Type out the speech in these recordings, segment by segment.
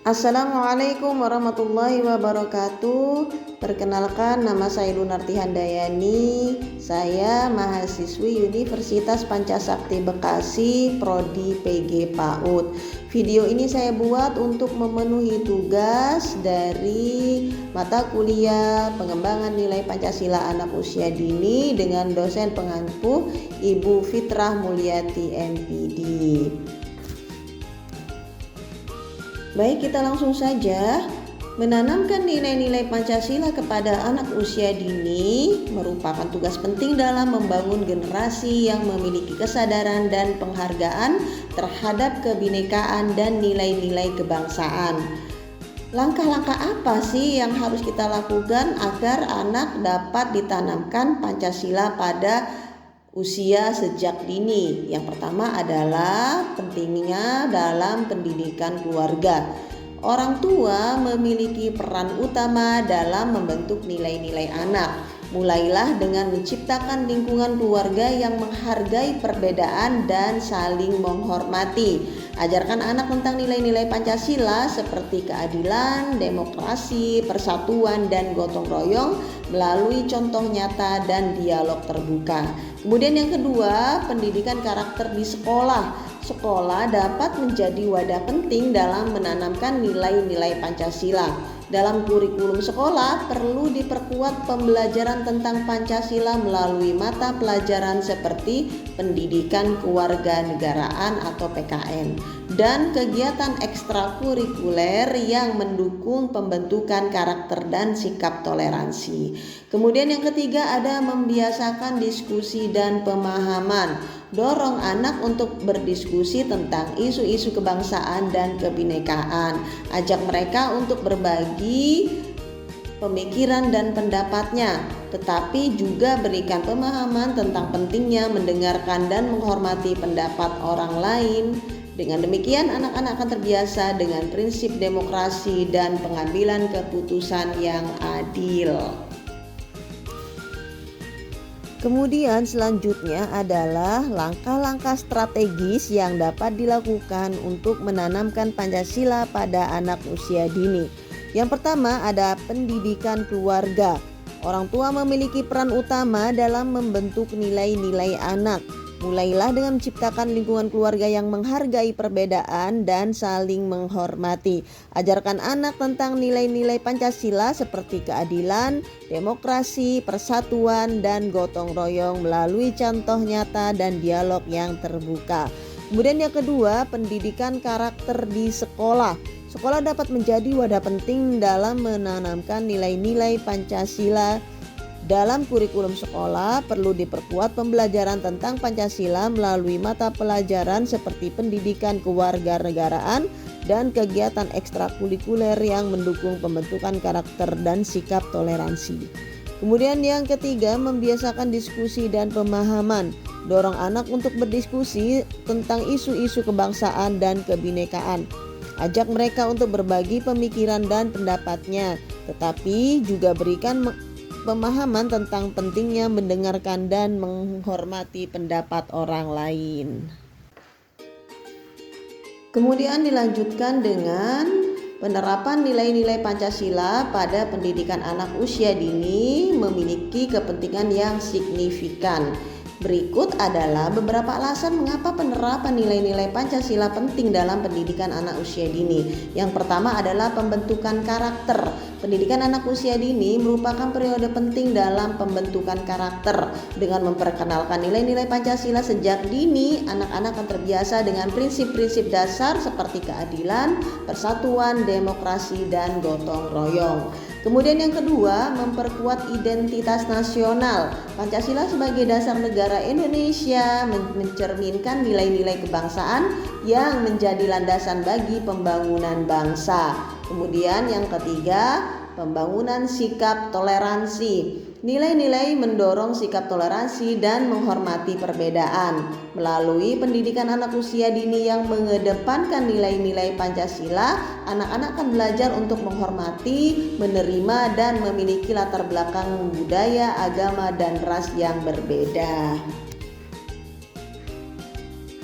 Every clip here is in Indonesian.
Assalamualaikum warahmatullahi wabarakatuh. Perkenalkan, nama saya Lunarti Handayani. Saya mahasiswi Universitas Pancasakti Bekasi, Prodi PG PAUD. Video ini saya buat untuk memenuhi tugas dari mata kuliah pengembangan nilai Pancasila anak usia dini dengan dosen pengampu Ibu Fitrah Mulyati MPD. Baik, kita langsung saja. Menanamkan nilai-nilai Pancasila kepada anak usia dini merupakan tugas penting dalam membangun generasi yang memiliki kesadaran dan penghargaan terhadap kebinekaan dan nilai-nilai kebangsaan. Langkah-langkah apa sih yang harus kita lakukan agar anak dapat ditanamkan Pancasila pada usia sejak dini? Yang pertama adalah pentingnya dalam pendidikan keluarga. Orang tua memiliki peran utama dalam membentuk nilai-nilai anak. Mulailah dengan menciptakan lingkungan keluarga yang menghargai perbedaan dan saling menghormati. Ajarkan anak tentang nilai-nilai Pancasila seperti keadilan, demokrasi, persatuan, dan gotong royong melalui contoh nyata dan dialog terbuka. Kemudian yang kedua, pendidikan karakter di sekolah. Sekolah dapat menjadi wadah penting dalam menanamkan nilai-nilai Pancasila. Dalam kurikulum sekolah perlu diperkuat pembelajaran tentang Pancasila melalui mata pelajaran seperti pendidikan kewarganegaraan atau PKN dan kegiatan ekstrakurikuler yang mendukung pembentukan karakter dan sikap toleransi. Kemudian yang ketiga ada membiasakan diskusi dan pemahaman. Dorong anak untuk berdiskusi tentang isu-isu kebangsaan dan kebinekaan. Ajak mereka untuk berbagi pemikiran dan pendapatnya, tetapi juga berikan pemahaman tentang pentingnya mendengarkan dan menghormati pendapat orang lain. Dengan demikian, anak-anak akan terbiasa dengan prinsip demokrasi dan pengambilan keputusan yang adil. Kemudian selanjutnya adalah langkah-langkah strategis yang dapat dilakukan untuk menanamkan Pancasila pada anak usia dini. Yang pertama ada pendidikan keluarga. Orang tua memiliki peran utama dalam membentuk nilai-nilai anak. Mulailah dengan menciptakan lingkungan keluarga yang menghargai perbedaan dan saling menghormati. Ajarkan anak tentang nilai-nilai Pancasila seperti keadilan, demokrasi, persatuan, dan gotong royong melalui contoh nyata dan dialog yang terbuka. Kemudian yang kedua, pendidikan karakter di sekolah. Sekolah dapat menjadi wadah penting dalam menanamkan nilai-nilai Pancasila. Dalam kurikulum sekolah perlu diperkuat pembelajaran tentang Pancasila melalui mata pelajaran seperti pendidikan kewarganegaraan dan kegiatan ekstrakurikuler yang mendukung pembentukan karakter dan sikap toleransi. Kemudian yang ketiga, membiasakan diskusi dan pemahaman. Dorong anak untuk berdiskusi tentang isu-isu kebangsaan dan kebinekaan. Ajak mereka untuk berbagi pemikiran dan pendapatnya, tetapi juga berikan pemahaman tentang pentingnya mendengarkan dan menghormati pendapat orang lain. Kemudian dilanjutkan dengan penerapan nilai-nilai Pancasila pada pendidikan anak usia dini memiliki kepentingan yang signifikan. Berikut adalah beberapa alasan mengapa penerapan nilai-nilai Pancasila penting dalam pendidikan anak usia dini. Yang pertama adalah pembentukan karakter. Pendidikan anak usia dini merupakan periode penting dalam pembentukan karakter. Dengan memperkenalkan nilai-nilai Pancasila sejak dini, anak-anak akan terbiasa dengan prinsip-prinsip dasar seperti keadilan, persatuan, demokrasi, dan gotong royong. Kemudian yang kedua, memperkuat identitas nasional. Pancasila sebagai dasar negara Indonesia mencerminkan nilai-nilai kebangsaan yang menjadi landasan bagi pembangunan bangsa. Kemudian yang ketiga, pembangunan sikap toleransi. Nilai-nilai mendorong sikap toleransi dan menghormati perbedaan. Melalui pendidikan anak usia dini yang mengedepankan nilai-nilai Pancasila, anak-anak akan belajar untuk menghormati, menerima, dan memiliki latar belakang budaya, agama, dan ras yang berbeda.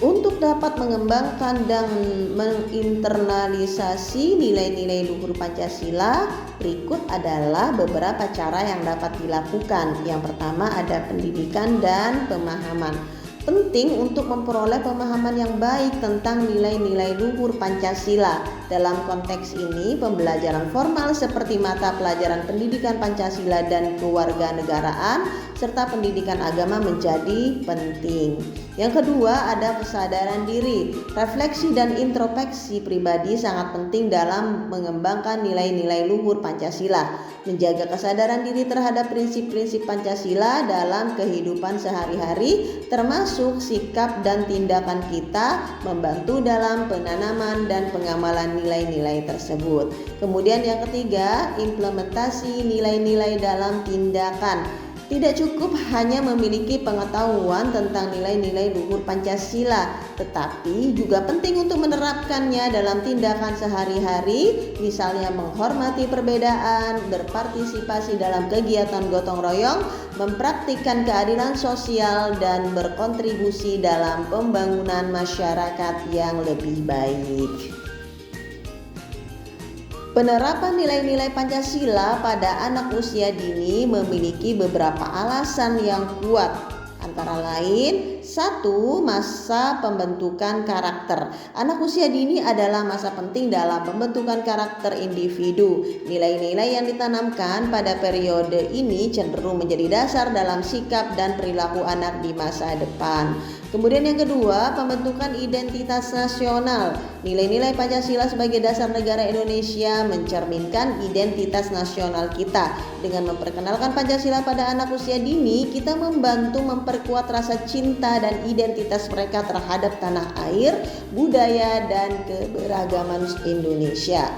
Untuk dapat mengembangkan dan menginternalisasi nilai-nilai luhur Pancasila, berikut adalah beberapa cara yang dapat dilakukan. Yang pertama ada pendidikan dan pemahaman. Penting untuk memperoleh pemahaman yang baik tentang nilai-nilai luhur Pancasila. Dalam konteks ini, pembelajaran formal seperti mata pelajaran pendidikan Pancasila dan kewarganegaraan serta pendidikan agama menjadi penting. Yang kedua ada kesadaran diri. Refleksi dan introspeksi pribadi sangat penting dalam mengembangkan nilai-nilai luhur Pancasila. Menjaga kesadaran diri terhadap prinsip-prinsip Pancasila dalam kehidupan sehari-hari, termasuk sikap dan tindakan kita, membantu dalam penanaman dan pengamalan nilai-nilai tersebut. Kemudian yang ketiga, implementasi nilai-nilai dalam tindakan. Tidak cukup hanya memiliki pengetahuan tentang nilai-nilai luhur Pancasila, tetapi juga penting untuk menerapkannya dalam tindakan sehari-hari, misalnya menghormati perbedaan, berpartisipasi dalam kegiatan gotong royong, mempraktikkan keadilan sosial, dan berkontribusi dalam pembangunan masyarakat yang lebih baik. Penerapan nilai-nilai Pancasila pada anak usia dini memiliki beberapa alasan yang kuat. Antara lain, 1. Masa pembentukan karakter. Anak usia dini adalah masa penting dalam pembentukan karakter individu. Nilai-nilai yang ditanamkan pada periode ini cenderung menjadi dasar dalam sikap dan perilaku anak di masa depan. Kemudian yang kedua, pembentukan identitas nasional. Nilai-nilai Pancasila sebagai dasar negara Indonesia mencerminkan identitas nasional kita. Dengan memperkenalkan Pancasila pada anak usia dini, kita membantu memperkuat rasa cinta dan identitas mereka terhadap tanah air, budaya, dan keberagaman Indonesia.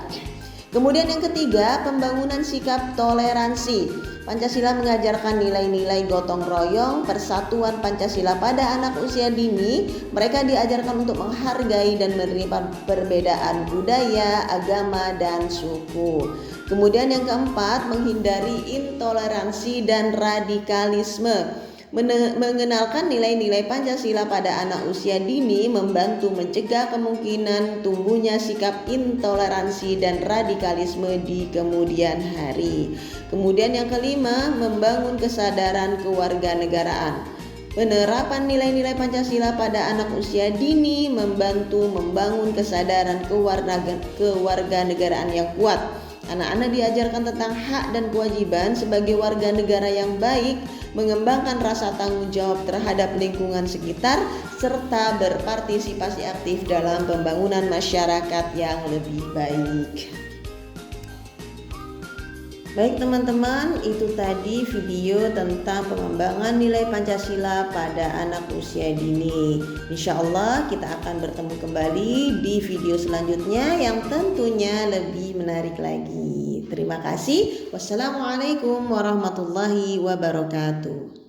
Kemudian yang ketiga, pembangunan sikap toleransi. Pancasila mengajarkan nilai-nilai gotong royong, persatuan Pancasila pada anak usia dini. Mereka diajarkan untuk menghargai dan menerima perbedaan budaya, agama, dan suku. Kemudian yang keempat, menghindari intoleransi dan radikalisme. Mengenalkan nilai-nilai Pancasila pada anak usia dini membantu mencegah kemungkinan tumbuhnya sikap intoleransi dan radikalisme di kemudian hari. Kemudian yang kelima, membangun kesadaran kewarganegaraan. Penerapan nilai-nilai Pancasila pada anak usia dini membantu membangun kesadaran kewarganegaraan yang kuat. Anak-anak diajarkan tentang hak dan kewajiban sebagai warga negara yang baik, mengembangkan rasa tanggung jawab terhadap lingkungan sekitar, serta berpartisipasi aktif dalam pembangunan masyarakat yang lebih baik. Baik teman-teman, itu tadi video tentang pengembangan nilai Pancasila pada anak usia dini. Insya Allah kita akan bertemu kembali di video selanjutnya yang tentunya lebih menarik lagi. Terima kasih. Wassalamualaikum warahmatullahi wabarakatuh.